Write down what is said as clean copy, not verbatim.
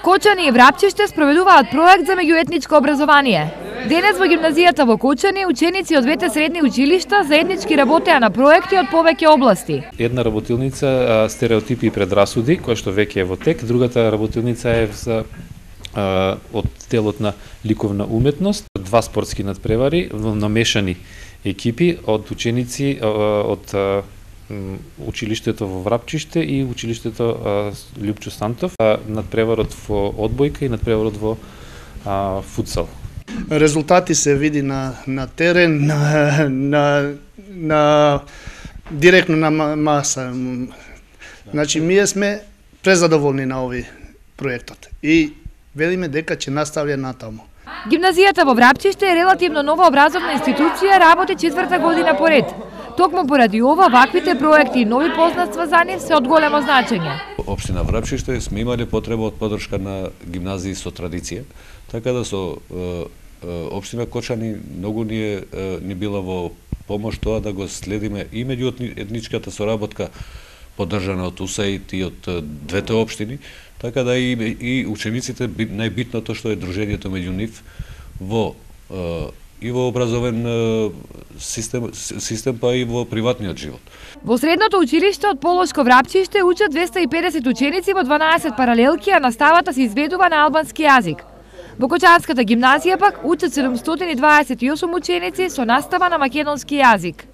Кочани и Врапчиште спроведуваат проект за меѓуетничко образование. Денес во гимназијата во Кочани ученици од двете средни училишта заеднички работеа на проекти од повеќе области. Една работилница стереотипи и предрасуди, која што веќе е во тек, другата работилница е за од делот на ликовна уметност, два спортски надпревари, намешани екипи од ученици од училиштето во Врапчиште и училиштето Љупчо Сантов, надпреварот во одбојка и надпреварот во футсал. Резултати се види на терен, на директно на маса. Значи, ние сме презадоволни на овој проектот и велиме дека ќе настави натаму. Гимназијата во Врапчиште е релативно нова образовна институција, работи 4-та година поред. Токму поради ова, ваквите проекти и нови познатства за нив се од големо значење. Општина Врапчиште сме имали потреба од поддршка на гимназии со традиција, така да со општина Кочани многу ни била во помош тоа да го следиме и меѓуетничката соработка поддржана од УСАИД и од двете општини, така да и учениците најбитното што е дружењето меѓу нив и во образовен систем, па и во приватниот живот. Во средното училиште од Полошко Врапчиште учат 250 ученици во 12 паралелки, а наставата се изведува на албански јазик. Во Кочанската гимназија пак учат 728 ученици со настава на македонски јазик.